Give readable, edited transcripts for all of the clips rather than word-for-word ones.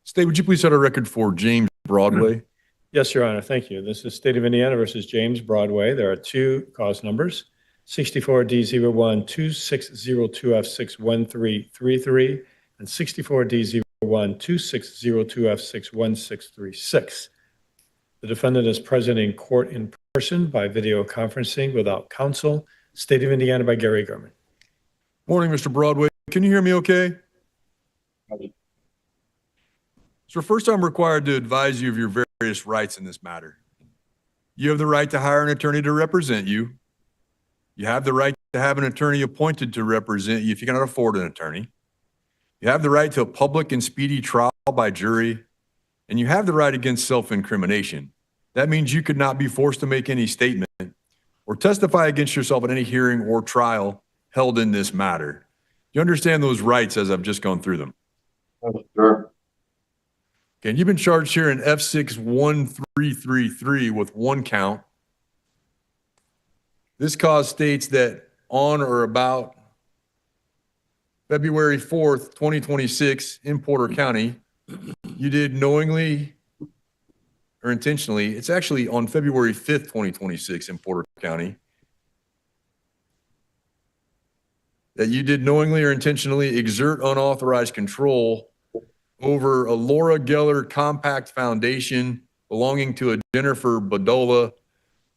State, would you please set a record for James Broadway? Yes, Your Honor. Thank you. This is State of Indiana versus James Broadway. There are two cause numbers, 64D01-2602F61333 and 64D01-2602F61636. The defendant is present in court in person by video conferencing without counsel. State of Indiana by Gary Gurman. Morning, Mr. Broadway. Can you hear me okay? So first, I'm required to advise you of your various rights in this matter. You have the right to hire an attorney to represent you. You have the right to have an attorney appointed to represent you if you cannot afford an attorney. You have the right to a public and speedy trial by jury, and you have the right against self-incrimination. That means you could not be forced to make any statement or testify against yourself at any hearing or trial held in this matter. You understand those rights as I've just gone through them? Sure. Okay, and you've been charged here in F61333 with one count. This cause states that on or about February 4th, 2026 in Porter County, you did knowingly or intentionally, it's actually on February 5th, 2026 in Porter County, that you did knowingly or intentionally exert unauthorized control over a Laura Geller Compact Foundation belonging to a Jennifer Badola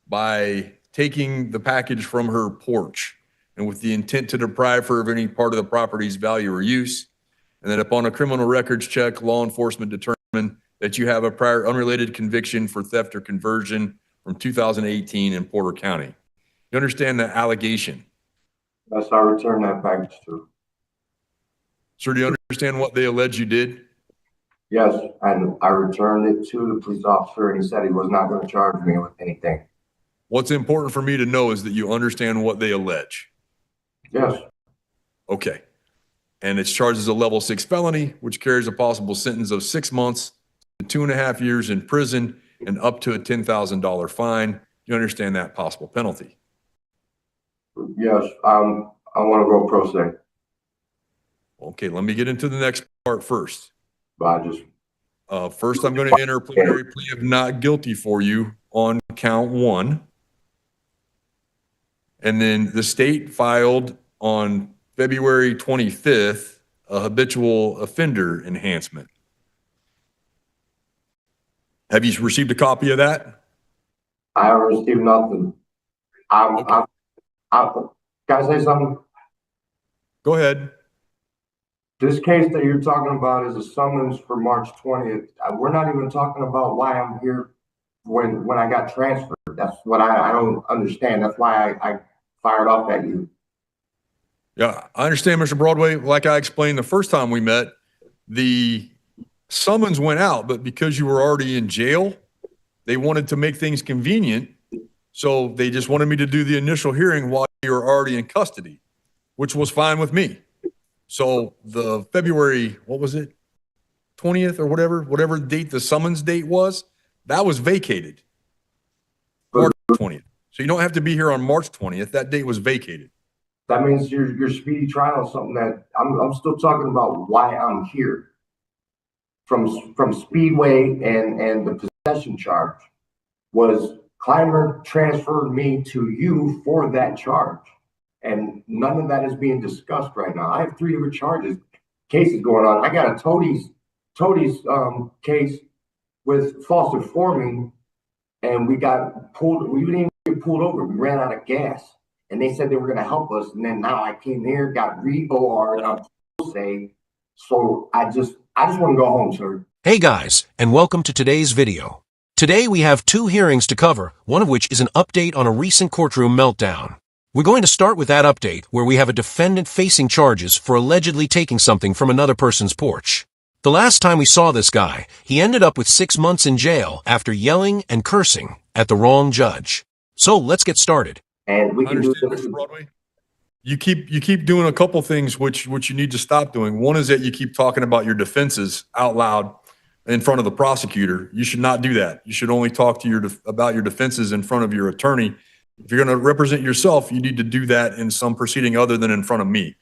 by taking the package from her porch and with the intent to deprive her of any part of the property's value or use. And then upon a criminal records check, law enforcement determined that you have a prior unrelated conviction for theft or conversion from 2018 in Porter County. You understand the allegation? Yes, I returned that package to. Sir, do you understand what they allege you did? Yes, and I returned it to the police officer, and he said he was not going to charge me with anything. What's important for me to know is that you understand what they allege. Yes. Okay. And it's charged as a level 6 felony, which carries a possible sentence of 6 months to 2.5 years in prison and up to a $10,000 fine. You understand that possible penalty? Yes, I want to go pro se. Okay, let me get into the next part first. But I just First, I'm going to enter a preliminary plea of not guilty for you on count 1. And then the state filed on February 25th a habitual offender enhancement. Have you received a copy of that? I haven't received nothing. Can I say something? Go ahead. This case that you're talking about is a summons for March 20th. We're not even talking about why I'm here when I got transferred. That's what I don't understand. That's why I fired off at you. Yeah, I understand, Mr. Broadway. Like I explained the first time we met, the summons went out, but because you were already in jail, they wanted to make things convenient. So they just wanted me to do the initial hearing while you were already in custody, which was fine with me. So the February, what was it, 20th or whatever date the summons date was, that was vacated. March 20th. So you don't have to be here on March 20th. That date was vacated. That means your speedy trial is something that I'm still talking about why I'm here. From Speedway and the possession charge was Clymer transferred me to you for that charge. And none of that is being discussed right now. I have 3 different cases going on. I got a Toadies case with false informing, and we got pulled. We didn't even get pulled over. We ran out of gas, and they said they were going to help us. And then now I came here, got re-OR'd on say. So I just want to go home, sir. Hey guys, and welcome to today's video. Today we have 2 hearings to cover, one of which is an update on a recent courtroom meltdown. We're going to start with that update where we have a defendant facing charges for allegedly taking something from another person's porch. The last time we saw this guy, he ended up with 6 months in jail after yelling and cursing at the wrong judge. So let's get started. And we can do this. Broadway. You keep doing a couple things which you need to stop doing. One is that you keep talking about your defenses out loud in front of the prosecutor. You should not do that. You should only talk to about your defenses in front of your attorney. If you're going to represent yourself, you need to do that in some proceeding other than in front of me,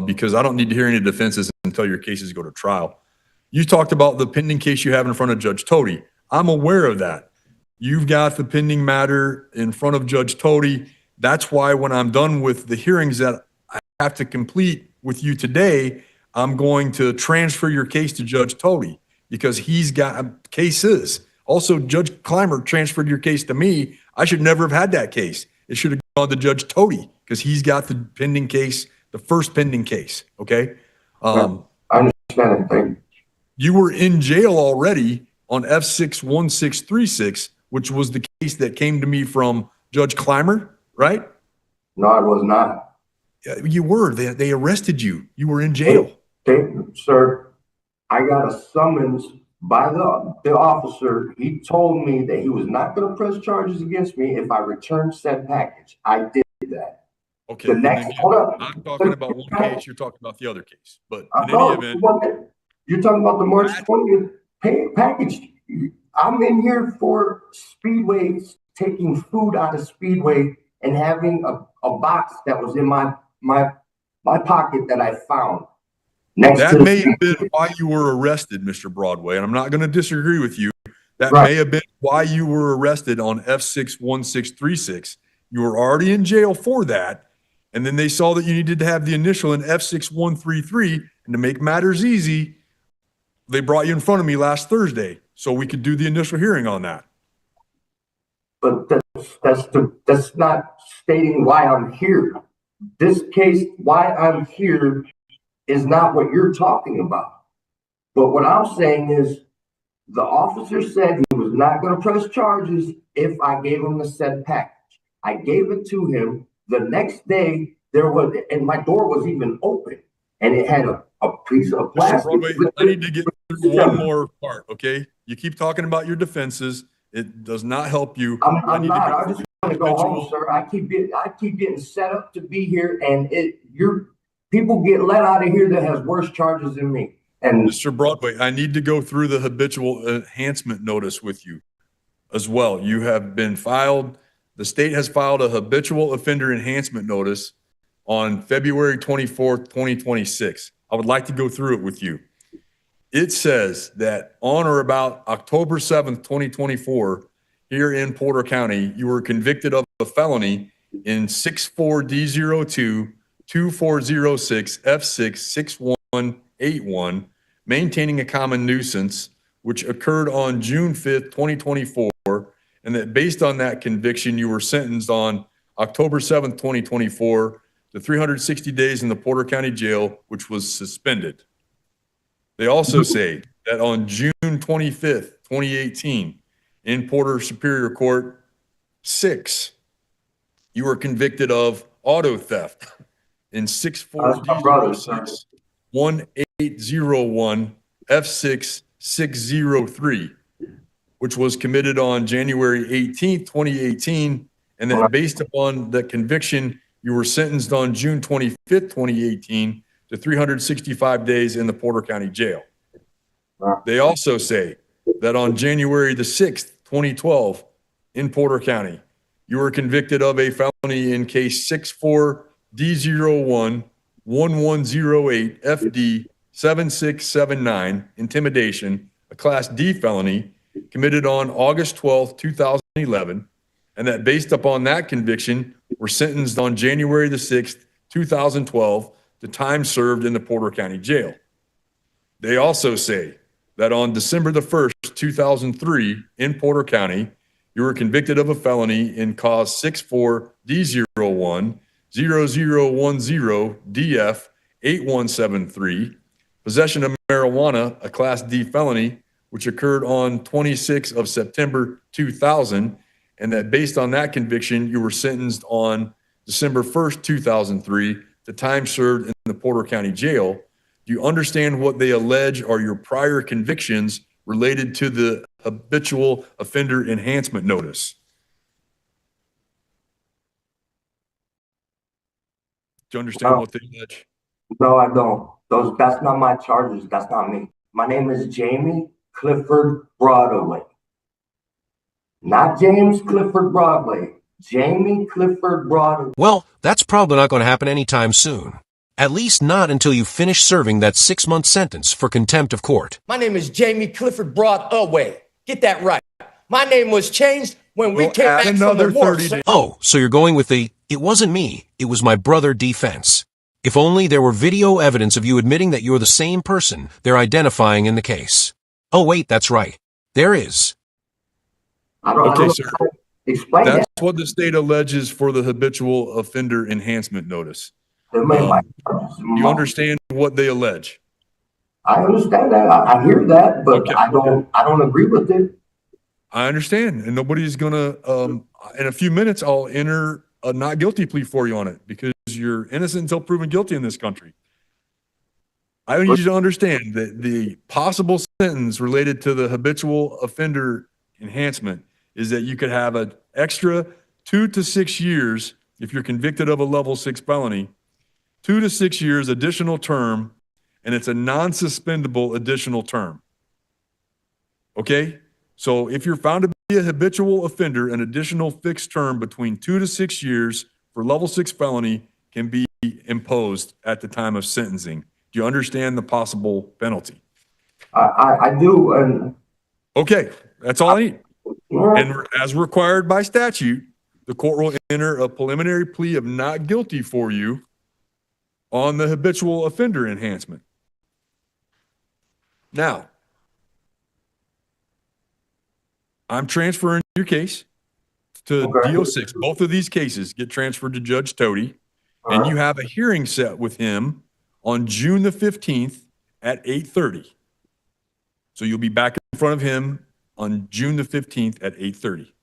because I don't need to hear any defenses until your cases go to trial. You talked about the pending case you have in front of Judge Tody. I'm aware of that. You've got the pending matter in front of Judge Tody. That's why when I'm done with the hearings that I have to complete with you today, I'm going to transfer your case to Judge Tody because he's got cases. Also, Judge Clymer transferred your case to me. I should never have had that case. It should have gone to Judge Tody because he's got the pending case, the first pending case. Okay. I understand it. Thank you. You were in jail already on F61636, which was the case that came to me from Judge Clymer, right? No, I was not. You were. They arrested you. You were in jail. Okay, sir, I got a summons by the officer. He told me that he was not going to press charges against me if I returned said package. I did that. Okay. The next, hold up. I'm talking about one case. You're talking about the other case. But in any event, you're talking about the March 20th package. I'm in here for Speedway, taking food out of Speedway and having a box that was in my pocket that I found. That may have been why you were arrested, Mr. Broadway, and I'm not going to disagree with you. That may have been why you were arrested on F61636. You were already in jail for that, and then they saw that you needed to have the initial in F6133, and to make matters easy, they brought you in front of me last Thursday so we could do the initial hearing on that. But that's not stating why I'm here. This case, why I'm here, is not what you're talking about. But what I'm saying is the officer said he was not going to press charges if I gave him the said package. I gave it to him. The next day, and my door was even open, and it had a piece of plastic. Broadway, I need to get through one more part, okay? You keep talking about your defenses. It does not help you. I'm not. I just want to go home, sir. I keep getting set up to be here, and people get let out of here that has worse charges than me. And Mr. Broadway, I need to go through the habitual enhancement notice with you as well. You have been filed. The state has filed a habitual offender enhancement notice on February 24th, 2026. I would like to go through it with you. It says that on or about October 7th, 2024, here in Porter County, you were convicted of a felony in 64D02 2406 F6 6181, maintaining a common nuisance, which occurred on June 5th, 2024, and that based on that conviction, you were sentenced on October 7th, 2024 to 360 days in the Porter County Jail, which was suspended. They also say that on June 25th, 2018, in Porter Superior Court 6, you were convicted of auto theft in 64D06 1801 F6 603, which was committed on January 18th, 2018, and that based upon that conviction, you were sentenced on June 25th, 2018 to 365 days in the Porter County Jail. They also say that on January the 6th, 2012, in Porter County, you were convicted of a felony in case 64D01 1108 FD 7679, intimidation, a Class D felony committed on August 12th, 2011, and that based upon that conviction, were sentenced on January the 6th, 2012 to time served in the Porter County Jail. They also say that on December the 1st, 2003, in Porter County, you were convicted of a felony in cause 64D01 0010 DF 8173, possession of marijuana, a Class D felony, which occurred on 26th of September 2000, and that based on that conviction, you were sentenced on December 1st, 2003 to time served in the Porter County Jail. Do you understand what they allege are your prior convictions related to the habitual offender enhancement notice? Do you understand what they allege? No, I don't. That's not my charges. That's not me. My name is Jamie Clifford Broadway. Not James Clifford Broadway. Jamie Clifford Broadway. Well, that's probably not going to happen anytime soon. At least not until you finish serving that 6-month sentence for contempt of court. My name is Jamie Clifford Broadway. Get that right. My name was changed when we Well, came add back from another the war. 30 days. Oh, so you're going with the, it wasn't me, it was my brother defense. If only there were video evidence of you admitting that you're the same person they're identifying in the case. Oh wait, that's right. There is. I don't Okay, know sir. how to explain That's that. what the state alleges for the habitual offender enhancement notice. They're made by- Do you understand what they allege? I understand that. I hear that, but Okay. I don't agree with it. I understand, and nobody's gonna. In a few minutes, I'll enter a not guilty plea for you on it because you're innocent until proven guilty in this country. I need you to understand that the possible sentence related to the habitual offender enhancement is that you could have an extra 2 to 6 years if you're convicted of a level 6 felony, 2 to 6 years additional term, and it's a non-suspendable additional term. Okay? So if you're found to be a habitual offender, an additional fixed term between 2 to 6 years for level 6 felony can be imposed at the time of sentencing. Do you understand the possible penalty? I do, and Okay, that's all I need. And as required by statute, the court will enter a preliminary plea of not guilty for you on the habitual offender enhancement. Now, I'm transferring your case to Okay. DO6. Both of these cases get transferred to Judge Tody, and you have a hearing set with him on June the 15th at 8:30. So you'll be back in front of him on June the 15th at 8:30.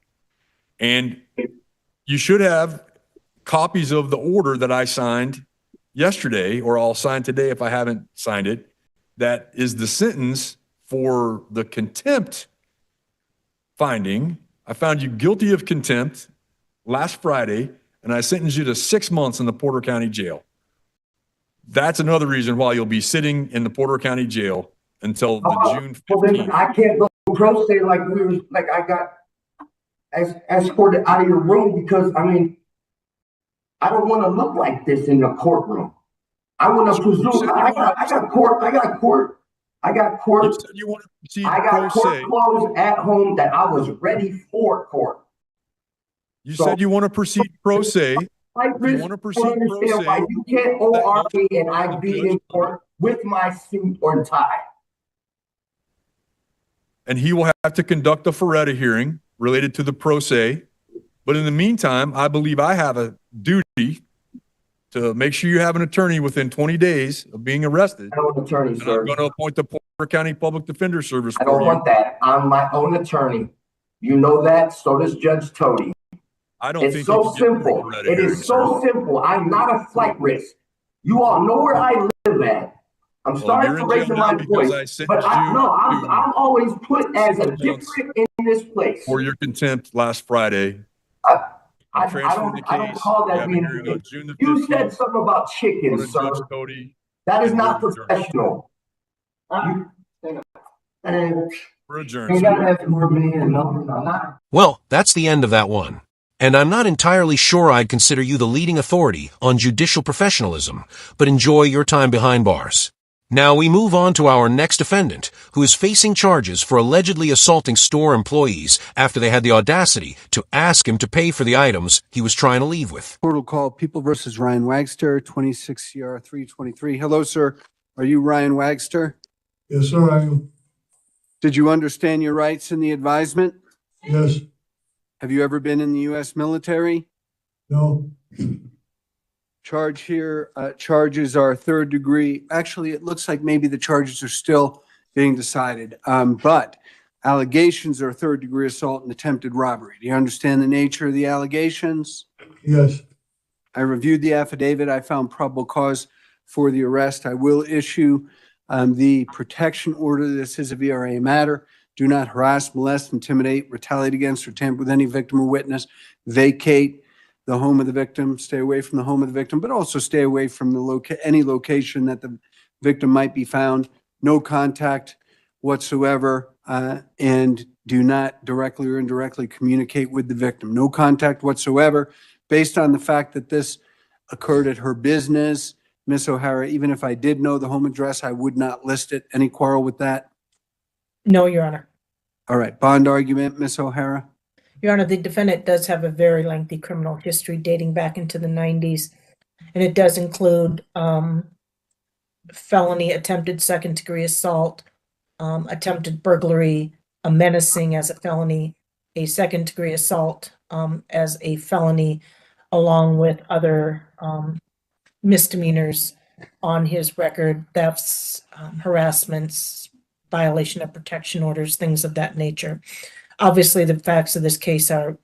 And you should have copies of the order that I signed yesterday, or I'll sign today if I haven't signed it. That is the sentence for the contempt finding. I found you guilty of contempt last Friday, and I sentenced you to 6 months in the Porter County Jail. That's another reason why you'll be sitting in the Porter County Jail until the June well, then 15th. I can't go pro se like I got escorted out of your room because I mean, I don't want to look like this in the courtroom. I want to presume I got court. You said you want to proceed I pro got court se. clothes at home that I was ready for court. You said you want to proceed pro se. Like If you this, want to I proceed don't pro understand why se, you can't OR me and I be in court with my suit or tie. and he will have to conduct a Feretta hearing related to the pro se. But in the meantime, I believe I have a duty to make sure you have an attorney within 20 days of being arrested. I don't want an attorney, And sir. I'm going to appoint the Porter County Public Defender Service I for don't you. want that. I'm my own attorney. You know that. So does Judge Tody. I don't It's think so you can get through a simple. Feretta It hearing, is so simple. I'm not a flight risk. You all know where I live at. I'm sorry you're for in jail raising now my because voice, I sentenced but you I'm always put as a 6 months different in this place. for your contempt last Friday. I transferring the don't case. call We that have a being hearing on June the You said 15th. something about Go chickens, to sir. Judge Cody. That is and not we're adjourned. professional. We're adjourned, You sir. gotta have more me and nothing. I'm not. Well, that's the end of that one. And I'm not entirely sure I'd consider you the leading authority on judicial professionalism, but enjoy your time behind bars. Now we move on to our next defendant, who is facing charges for allegedly assaulting store employees after they had the audacity to ask him to pay for the items he was trying to leave with. Court will call People versus Ryan Wagster, 26 CR 323. Hello, sir. Are you Ryan Wagster? Yes, sir, I am. Did you understand your rights in the advisement? Yes, Have you ever been in the U.S. military? no, Charges are third degree. Actually, it looks like maybe the charges are still being decided. But allegations are third degree assault and attempted robbery. Do you understand the nature of the allegations? yes, I reviewed the affidavit. I found probable cause for the arrest. I will issue the protection order. This is a VRA matter. Do not harass, molest, intimidate, retaliate against, or tamper with any victim or witness. Vacate the home of the victim. Stay away from the home of the victim, but also stay away from any location that the victim might be found. No contact whatsoever, and do not directly or indirectly communicate with the victim. No contact whatsoever, based on the fact that this occurred at her business, Ms. O'Hara, even if I did know the home address, I would not list it. Any quarrel with that? No, Your Honor. All right, bond argument, Ms. O'Hara? Your Honor, the defendant does have a very lengthy criminal history dating back into the 90s, and it does include felony attempted second-degree assault, attempted burglary, a menacing as a felony, a second-degree assault as a felony, along with other misdemeanors on his record, thefts, harassments, violation of protection orders, things of that nature. Obviously, the facts of this case are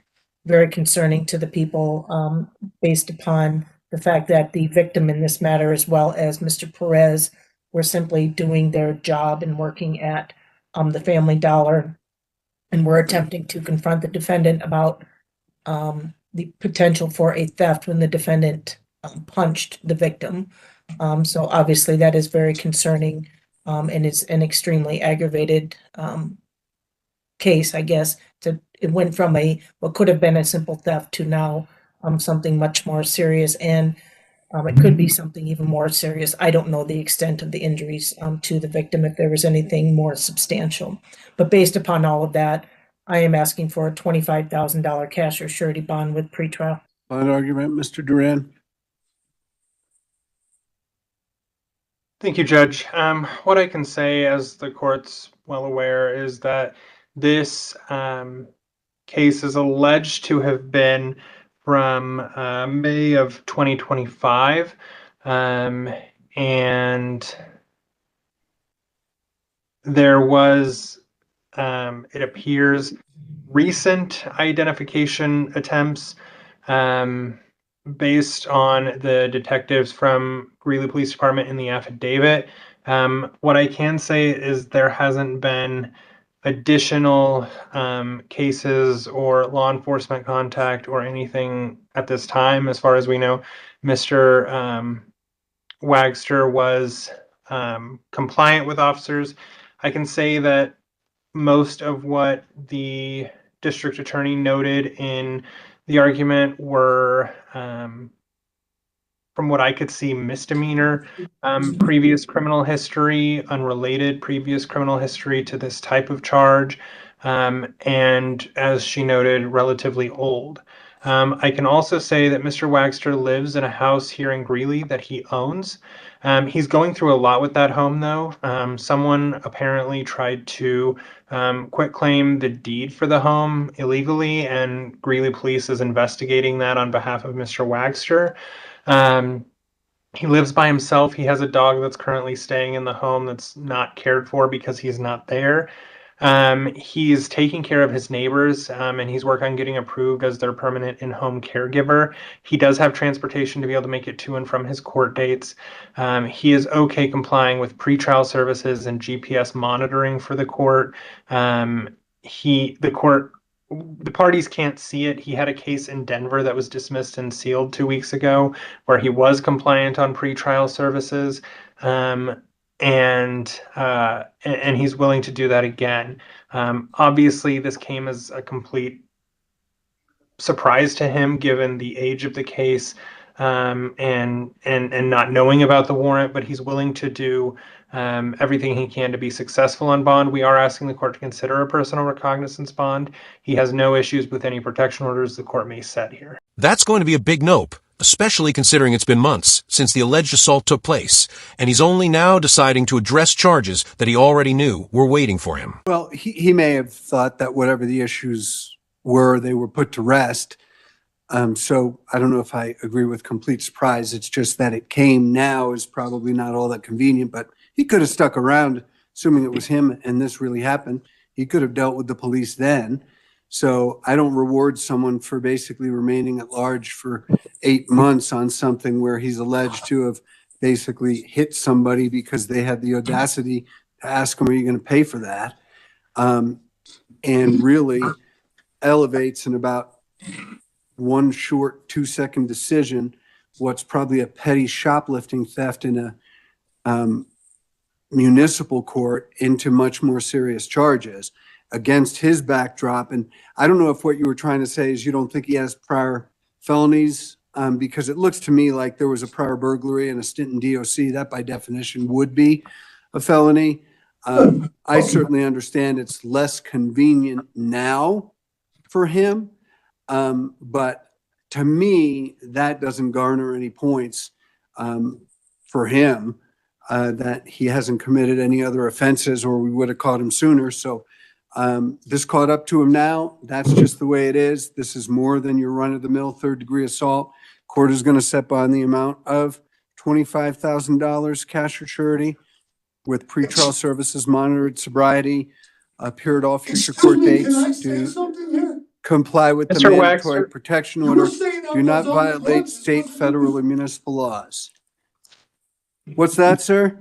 very concerning to the people based upon the fact that the victim in this matter, as well as Mr. Perez, were simply doing their job and working at the Family Dollar, and were attempting to confront the defendant about the potential for a theft when the defendant punched the victim. So obviously that is very concerning and is an extremely aggravated case, I guess. It went from what could have been a simple theft to now something much more serious, and it could be something even more serious. I don't know the extent of the injuries to the victim, if there was anything more substantial. But based upon all of that, I am asking for a $25,000 cash or surety bond with pretrial. Bond argument, Mr. Duran? Thank you, Judge. What I can say, as the court's well aware, is that this case is alleged to have been from May of 2025, and there was, it appears, recent identification attempts based on the detectives from Greeley Police Department in the affidavit. What I can say is there hasn't been additional cases or law enforcement contact or anything at this time. As far as we know, Mr. Wagster was compliant with officers. I can say that most of what the district attorney noted in the argument were, from what I could see, misdemeanor, previous criminal history, unrelated previous criminal history to this type of charge, and, as she noted, relatively old. I can also say that Mr. Wagster lives in a house here in Greeley that he owns. He's going through a lot with that home, though. Someone apparently tried to quitclaim the deed for the home illegally, and Greeley Police is investigating that on behalf of Mr. Wagster. He lives by himself. He has a dog that's currently staying in the home that's not cared for because he's not there. He's taking care of his neighbors, and he's working on getting approved as their permanent in-home caregiver. He does have transportation to be able to make it to and from his court dates. He is okay complying with pretrial services and GPS monitoring for the court. The parties can't see it. He had a case in Denver that was dismissed and sealed 2 weeks ago where he was compliant on pretrial services. And he's willing to do that again. Obviously, this came as a complete surprise to him, given the age of the case, and not knowing about the warrant. But he's willing to do everything he can to be successful on bond. We are asking the court to consider a personal recognizance bond. He has no issues with any protection orders the court may set here. That's going to be a big nope, especially considering it's been months since the alleged assault took place, and he's only now deciding to address charges that he already knew were waiting for him. Well, he may have thought that whatever the issues were, they were put to rest. So I don't know if I agree with complete surprise. It's just that it came now is probably not all that convenient, but he could have stuck around, assuming it was him and this really happened. He could have dealt with the police then. So I don't reward someone for basically remaining at large for 8 months on something where he's alleged to have basically hit somebody because they had the audacity to ask him, are you going to pay for that? And really elevates in about one short 2-second decision what's probably a petty shoplifting theft in a municipal court into much more serious charges against his backdrop. And I don't know if what you were trying to say is you don't think he has prior felonies because it looks to me like there was a prior burglary and a stint in DOC. That by definition would be a felony. I certainly understand it's less convenient now for him. But to me, that doesn't garner any points for him, that he hasn't committed any other offenses or we would have caught him sooner. So this caught up to him now. That's just the way it is. This is more than your run-of-the-mill third-degree assault. Court is going to set bond the amount of $25,000 cash or surety with pretrial services, monitored sobriety, appear at all future court dates. Can I say Do something here? comply with the Mr. mandatory Waxter. protection You order. were saying I Do not was on the violate run. state, federal, or municipal laws. What's that, sir?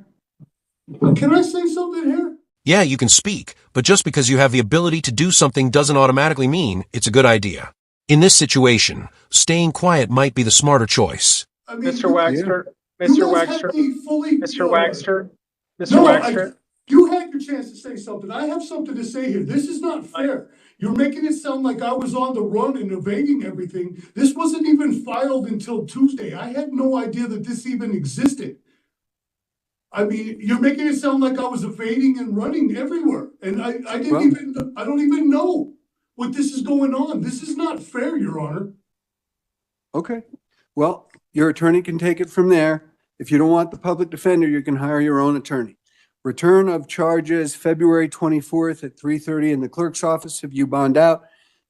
Can I say something here? Yeah, you can speak, but just because you have the ability to do something doesn't automatically mean it's a good idea. In this situation, staying quiet might be the smarter choice. I mean, Mr. Waxter, you Mr. guys had Waxter, me fully, Mr. Waxter, Mr. No, Waxter. you had your chance to say something. I have something to say here. This is not fair. You're making it sound like I was on the run and evading everything. This wasn't even filed until Tuesday. I had no idea that this even existed. I mean, you're making it sound like I was evading and running everywhere. And I don't even know what this is going on. This is not fair, Your Honor. Okay. Well, your attorney can take it from there. If you don't want the public defender, you can hire your own attorney. Return of charges February 24th at 3:30 in the clerk's office if you bond out.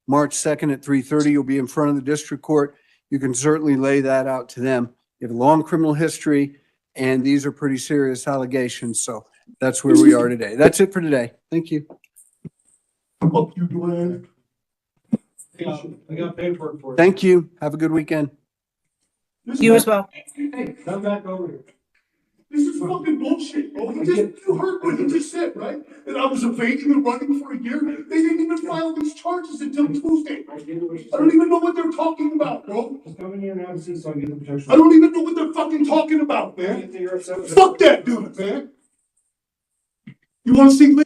March 2nd at 3:30, you'll be in front of the district court. You can certainly lay that out to them. You have a long criminal history, and these are pretty serious allegations. So that's where we are today. That's it for today. Thank you. Fuck you, Duane. I got paperwork for you. Thank you. Have a good weekend. You as well. Hey, Come back over here. this is fucking bullshit, bro. You heard what he just said, right? That I was evading and running for a year. They didn't even file these charges until Tuesday. I don't even know what they're talking about, bro. Just come in here and have a seat so I can get the protection. I don't even know what they're fucking talking about, man. Fuck that dude, man. You want to see?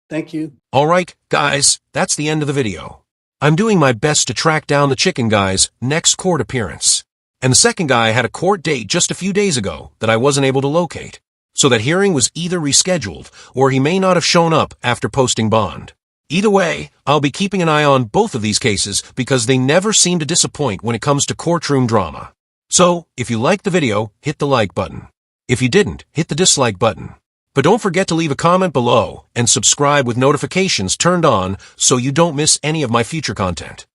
Thank you. All right, guys, that's the end of the video. I'm doing my best to track down the chicken guy's next court appearance. And the second guy had a court date just a few days ago that I wasn't able to locate. So that hearing was either rescheduled or he may not have shown up after posting bond. Either way, I'll be keeping an eye on both of these cases because they never seem to disappoint when it comes to courtroom drama. So, if you liked the video, hit the like button. If you didn't, hit the dislike button. But don't forget to leave a comment below and subscribe with notifications turned on so you don't miss any of my future content.